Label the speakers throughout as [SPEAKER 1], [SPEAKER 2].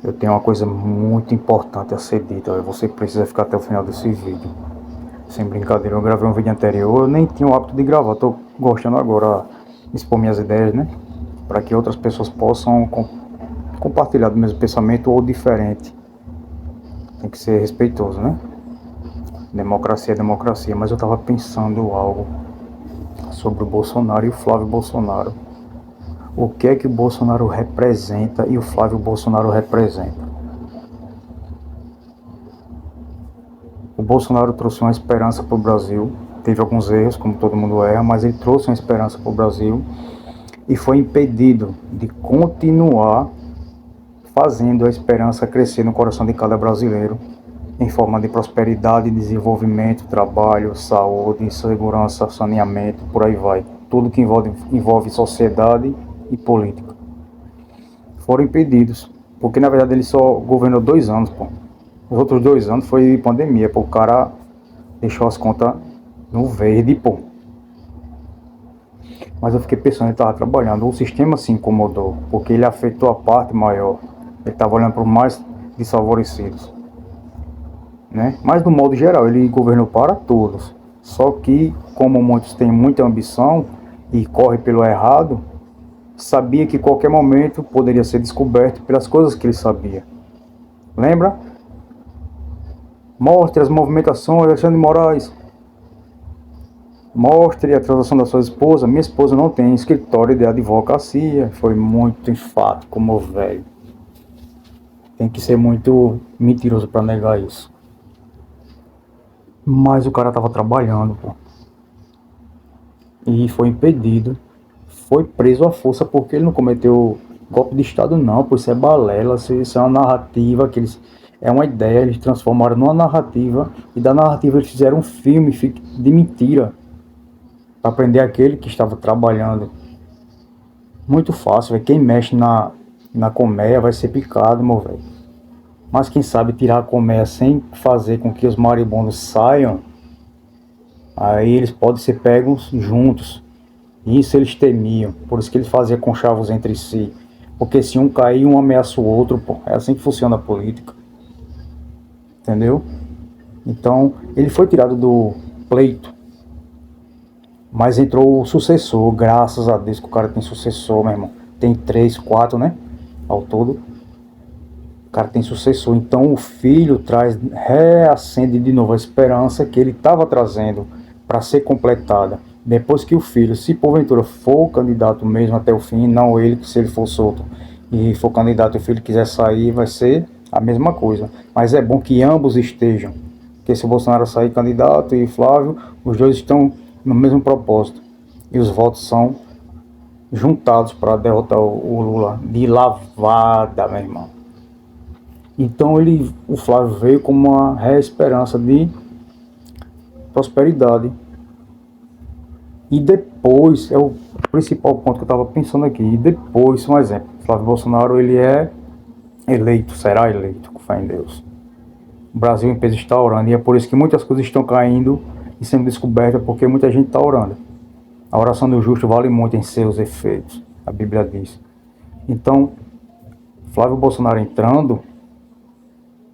[SPEAKER 1] Eu tenho uma coisa muito importante a ser dita. Você precisa ficar até o final desse vídeo. Sem brincadeira, eu gravei um vídeo anterior. Eu nem tinha o hábito de gravar. Tô gostando agora de expor minhas ideias, né? Para que outras pessoas possam compartilhar do mesmo pensamento ou diferente. Tem que ser respeitoso, né? Democracia é democracia. Mas eu tava pensando algo sobre o Bolsonaro e o Flávio Bolsonaro. O que é que o Bolsonaro representa e o Flávio Bolsonaro representa? O Bolsonaro trouxe uma esperança para o Brasil, teve alguns erros, como todo mundo erra, mas ele trouxe uma esperança para o Brasil e foi impedido de continuar fazendo a esperança crescer no coração de cada brasileiro, em forma de prosperidade, desenvolvimento, trabalho, saúde, segurança, saneamento, por aí vai. Tudo que envolve sociedade e política. Foram impedidos, porque na verdade ele só governou 2 anos, pô. Os outros 2 anos foi pandemia, pô. O cara deixou as contas no verde, pô. Mas eu fiquei pensando, ele estava trabalhando. O sistema se incomodou, porque ele afetou a parte maior. Ele estava olhando para os mais desfavorecidos, né? Mas no modo geral, ele governou para todos. Só que, como muitos têm muita ambição e correm pelo errado, sabia que qualquer momento poderia ser descoberto pelas coisas que ele sabia. Lembra? Mostre as movimentações, Alexandre de Moraes. Mostre a transação da sua esposa. Minha esposa não tem escritório de advocacia. Foi muito enfático, como velho. Tem que ser muito mentiroso para negar isso. Mas o cara tava trabalhando, pô. E foi impedido. Foi preso à força porque ele não cometeu golpe de Estado, não. Pô, isso é balela, isso é uma narrativa que eles... É uma ideia, eles transformaram numa narrativa. E da narrativa eles fizeram um filme de mentira. Para prender aquele que estava trabalhando. Muito fácil, véio. Quem mexe na colmeia vai ser picado, meu velho. Mas quem sabe tirar a colmeia sem fazer com que os maribondos saiam, aí eles podem ser pegos juntos. Isso eles temiam, por isso que eles faziam conchavos entre si. Porque se um cair, um ameaça o outro, pô. É assim que funciona a política. Entendeu? Então, ele foi tirado do pleito. Mas entrou o sucessor, graças a Deus que o cara tem sucessor, meu irmão. Tem 3, 4, né? Ao todo. O cara tem sucessor. Então o filho reacende de novo a esperança que ele estava trazendo para ser completada. Depois que o filho, se porventura for candidato mesmo até o fim, não ele, que se ele for solto e for candidato e o filho quiser sair, vai ser a mesma coisa. Mas é bom que ambos estejam. Porque se o Bolsonaro sair candidato e Flávio, os dois estão no mesmo propósito. E os votos são juntados para derrotar o Lula de lavada, meu irmão. Então o Flávio veio como uma reesperança de prosperidade. E depois, é o principal ponto que eu estava pensando aqui, e depois, um exemplo, Flávio Bolsonaro, ele é eleito, será eleito, com fé em Deus. O Brasil em peso está orando, e é por isso que muitas coisas estão caindo e sendo descobertas, porque muita gente está orando. A oração do justo vale muito em seus efeitos, a Bíblia diz. Então, Flávio Bolsonaro entrando,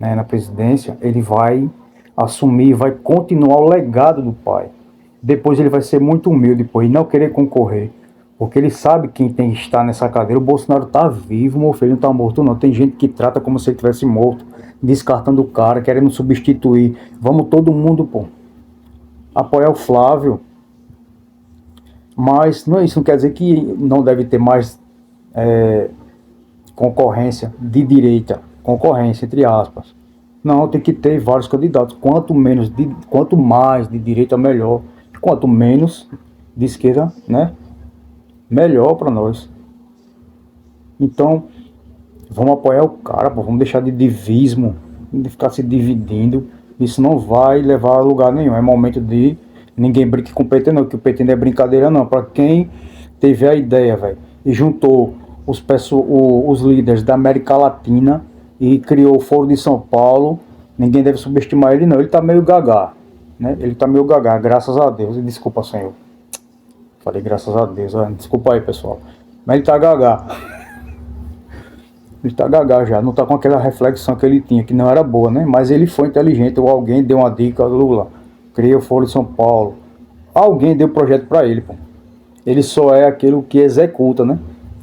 [SPEAKER 1] né, na presidência, ele vai assumir, vai continuar o legado do pai. Depois ele vai ser muito humilde, pô, e não querer concorrer, porque ele sabe quem tem que estar nessa cadeira. O Bolsonaro tá vivo, meu filho, não tá morto não. Tem gente que trata como se ele tivesse morto, descartando o cara, querendo substituir. Vamos todo mundo, pô, apoiar o Flávio. Mas não, isso não quer dizer que não deve ter mais concorrência de direita, concorrência entre aspas. Não, tem que ter vários candidatos. Quanto mais de direita, melhor. Quanto menos de esquerda, né? Melhor para nós. Então, vamos apoiar o cara, pô, vamos deixar de divismo, de ficar se dividindo. Isso não vai levar a lugar nenhum. É momento de ninguém brinque com o PT, não, que o PT não é brincadeira, não. Para quem teve a ideia, velho, e juntou os líderes da América Latina e criou o Foro de São Paulo, ninguém deve subestimar ele, não. Ele tá meio gagá, né? Ele tá meio gagá, graças a Deus. E desculpa, Senhor. Falei graças a Deus, desculpa aí, pessoal. Mas ele tá gagá. Ele está gaga já, não está com aquela reflexão que ele tinha, que não era boa, né? Mas ele foi inteligente, ou alguém deu uma dica, Lula, cria o Foro de São Paulo. Alguém deu projeto para ele, pô. Ele só é aquele que executa, né?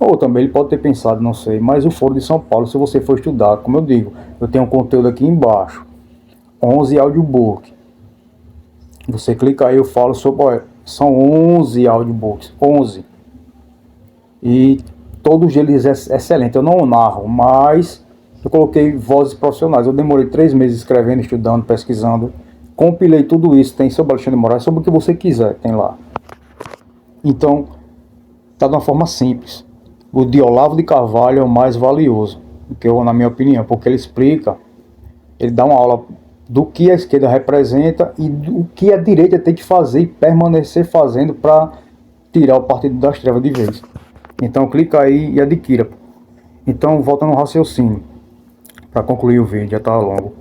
[SPEAKER 1] Ou também ele pode ter pensado, não sei. Mas o Foro de São Paulo, se você for estudar, como eu digo, eu tenho um conteúdo aqui embaixo. 11 audiobook. Você clica aí, eu falo sobre... Olha, são 11 audiobooks. 11. E todos eles excelentes. Eu não narro, mas eu coloquei vozes profissionais. Eu demorei 3 meses escrevendo, estudando, pesquisando. Compilei tudo isso. Tem sobre Alexandre de Moraes, sobre o que você quiser, tem lá. Então, está de uma forma simples. O de Olavo de Carvalho é o mais valioso, na minha opinião, porque ele explica, ele dá uma aula do que a esquerda representa e do que a direita tem que fazer e permanecer fazendo para tirar o Partido das Trevas de vez. Então clica aí e adquira. Então volta no raciocínio, para concluir o vídeo, já está longo.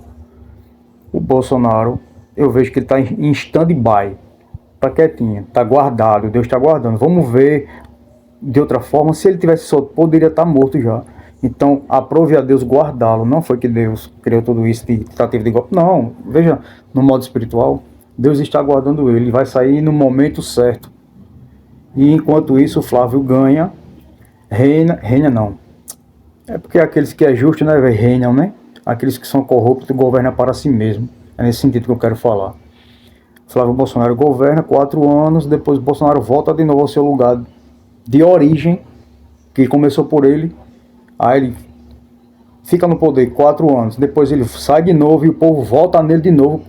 [SPEAKER 1] O Bolsonaro, eu vejo que ele está em stand-by, está quietinho, está guardado, Deus está guardando. Vamos ver de outra forma, se ele tivesse solto, poderia estar morto já. Então, aprove a Deus guardá-lo. Não foi que Deus criou tudo isso de tentativa de golpe. Não, veja, no modo espiritual, Deus está guardando ele. Vai sair no momento certo. E enquanto isso, o Flávio ganha, reina não. É porque aqueles que é justo, né, reinam, né? Aqueles que são corruptos governam para si mesmo. É nesse sentido que eu quero falar. Flávio Bolsonaro governa 4 anos, depois Bolsonaro volta de novo ao seu lugar de origem, que começou por ele. Aí ele fica no poder 4 anos, depois ele sai de novo e o povo volta nele de novo.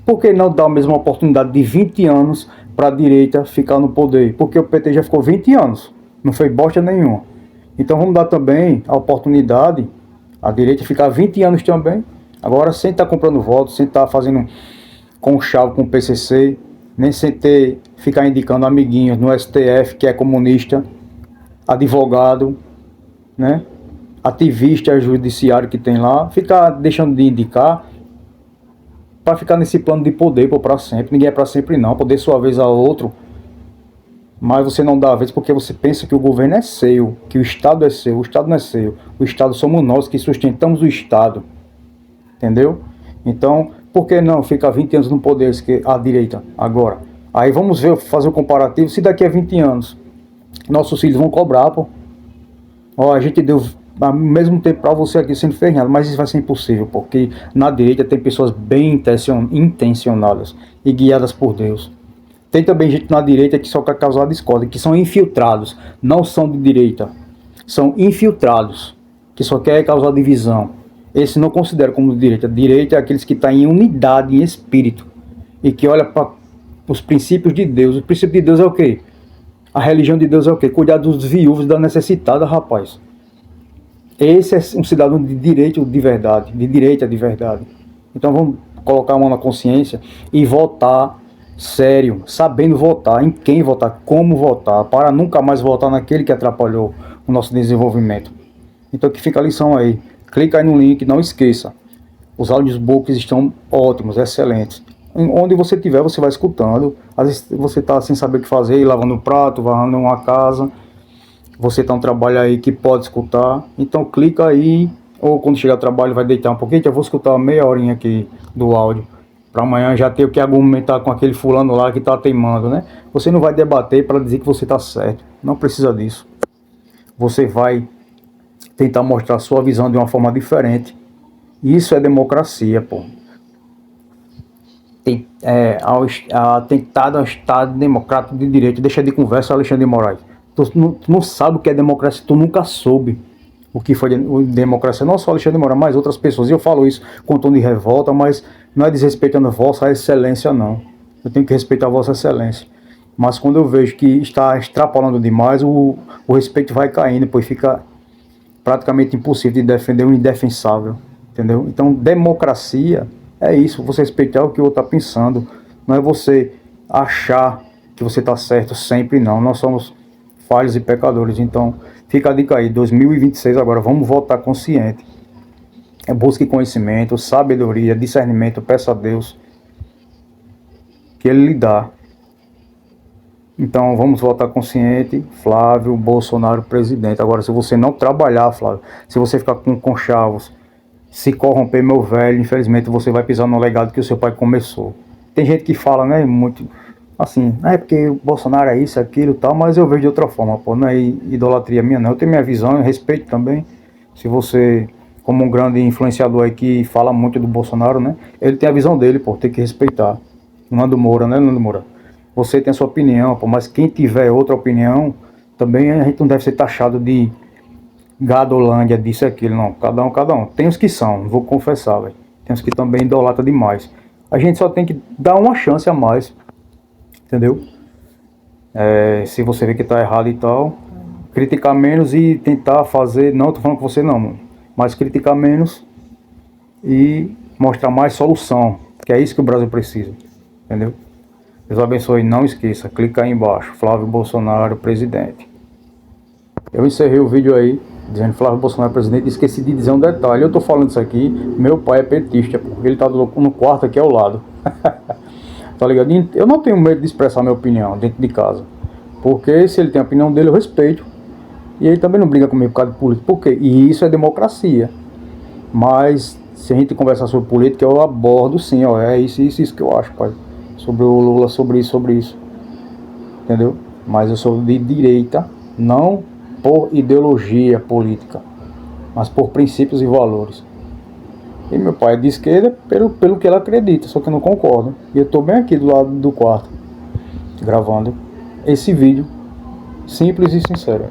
[SPEAKER 1] Por que não dar a mesma oportunidade de 20 anos para a direita ficar no poder? Porque o PT já ficou 20 anos, não foi bosta nenhuma. Então vamos dar também a oportunidade à direita ficar 20 anos também. Agora sem estar comprando votos, sem estar fazendo conchavo com o PCC, nem sem ficar indicando amiguinhos no STF que é comunista, advogado, né? Ativista judiciário que tem lá, ficar deixando de indicar para ficar nesse plano de poder para sempre. Ninguém é para sempre não, poder sua vez a outro, mas você não dá a vez porque você pensa que o governo é seu, que o Estado é seu. O Estado não é seu, o Estado somos nós que sustentamos o Estado, entendeu? Então, por que não ficar 20 anos no poder a direita agora? Aí vamos ver, fazer o comparativo, se daqui a 20 anos nossos filhos vão cobrar, pô. Ó, a gente deu ao mesmo tempo para você aqui sendo ferrado, mas isso vai ser impossível, porque na direita tem pessoas bem intencionadas e guiadas por Deus. Tem também gente na direita que só quer causar discórdia, que são infiltrados, não são de direita, são infiltrados, que só querem causar divisão. Esse não considero como de direita. Direita é aqueles que estão em unidade, em espírito, e que olha para os princípios de Deus. O princípio de Deus é o quê? A religião de Deus é o quê? Cuidar dos viúvos, da necessitada, rapaz. Esse é um cidadão de direito de verdade, de direita de verdade. Então vamos colocar a mão na consciência e votar sério, sabendo votar, em quem votar, como votar, para nunca mais votar naquele que atrapalhou o nosso desenvolvimento. Então que fica a lição aí. Clica aí no link, não esqueça. Os audiobooks estão ótimos, excelentes. Onde você estiver, você vai escutando. Às vezes você está sem saber o que fazer, lavando um prato, varrendo uma casa. Você está um trabalho aí que pode escutar. Então clica aí. Ou quando chegar ao trabalho vai deitar um pouquinho. Eu vou escutar meia horinha aqui do áudio. Para amanhã já ter o que argumentar com aquele fulano lá que está teimando, né? Você não vai debater para dizer que você está certo. Não precisa disso. Você vai tentar mostrar a sua visão de uma forma diferente. Isso é democracia, pô. Tentado ao Estado Democrático de Direito. Deixa de conversa, Alexandre de Moraes. Tu não sabe o que é democracia, tu nunca soube o que foi democracia. Não só Alexandre de Moraes, mas outras pessoas. E eu falo isso com tom de revolta, mas não é desrespeitando a vossa excelência, não. Eu tenho que respeitar a vossa excelência. Mas quando eu vejo que está extrapolando demais, o respeito vai caindo, pois fica praticamente impossível de defender o indefensável. Entendeu? Então, democracia é isso, você respeitar o que o outro está pensando. Não é você achar que você está certo sempre, não. Nós somos falhos e pecadores. Então, fica a dica aí, 2026 agora, vamos votar consciente. Busque conhecimento, sabedoria, discernimento, peça a Deus que Ele lhe dá. Então vamos votar consciente, Flávio Bolsonaro presidente. Agora, se você não trabalhar, Flávio, se você ficar com conchavos, se corromper, meu velho, infelizmente você vai pisar no legado que o seu pai começou. Tem gente que fala, né, muito assim, é porque o Bolsonaro é isso, aquilo e tal, mas eu vejo de outra forma, pô, não é idolatria minha não, eu tenho minha visão, eu respeito também. Se você, como um grande influenciador aí que fala muito do Bolsonaro, né, ele tem a visão dele, pô, tem que respeitar. Nando Moura, né, Nando Moura? Você tem a sua opinião, pô, mas quem tiver outra opinião, também a gente não deve ser taxado de Gadolândia, disso e aquilo, não. Cada um, cada um. Tem os que são, vou confessar, velho. Tem os que também idolatra demais. A gente só tem que dar uma chance a mais, entendeu? Se você vê que tá errado e tal, criticar menos e tentar fazer. Não tô falando com você, não, mano. Mas criticar menos e mostrar mais solução, que é isso que o Brasil precisa, entendeu? Deus abençoe. Não esqueça, clica aí embaixo. Flávio Bolsonaro, presidente. Eu encerrei o vídeo aí, dizendo Flávio Bolsonaro presidente, esqueci de dizer um detalhe. Eu tô falando isso aqui, meu pai é petista, pô. Ele tá no quarto aqui ao lado. Tá ligado? Eu não tenho medo de expressar minha opinião dentro de casa. Porque se ele tem a opinião dele, eu respeito. E ele também não briga comigo por causa de política. Por quê? E isso é democracia. Mas se a gente conversar sobre política, eu abordo sim, ó. É isso que eu acho, pai. Sobre o Lula, sobre isso. Entendeu? Mas eu sou de direita, não por ideologia política, mas por princípios e valores. E meu pai é de esquerda pelo que ele acredita, só que eu não concordo. E eu estou bem aqui do lado do quarto, gravando esse vídeo, simples e sincero.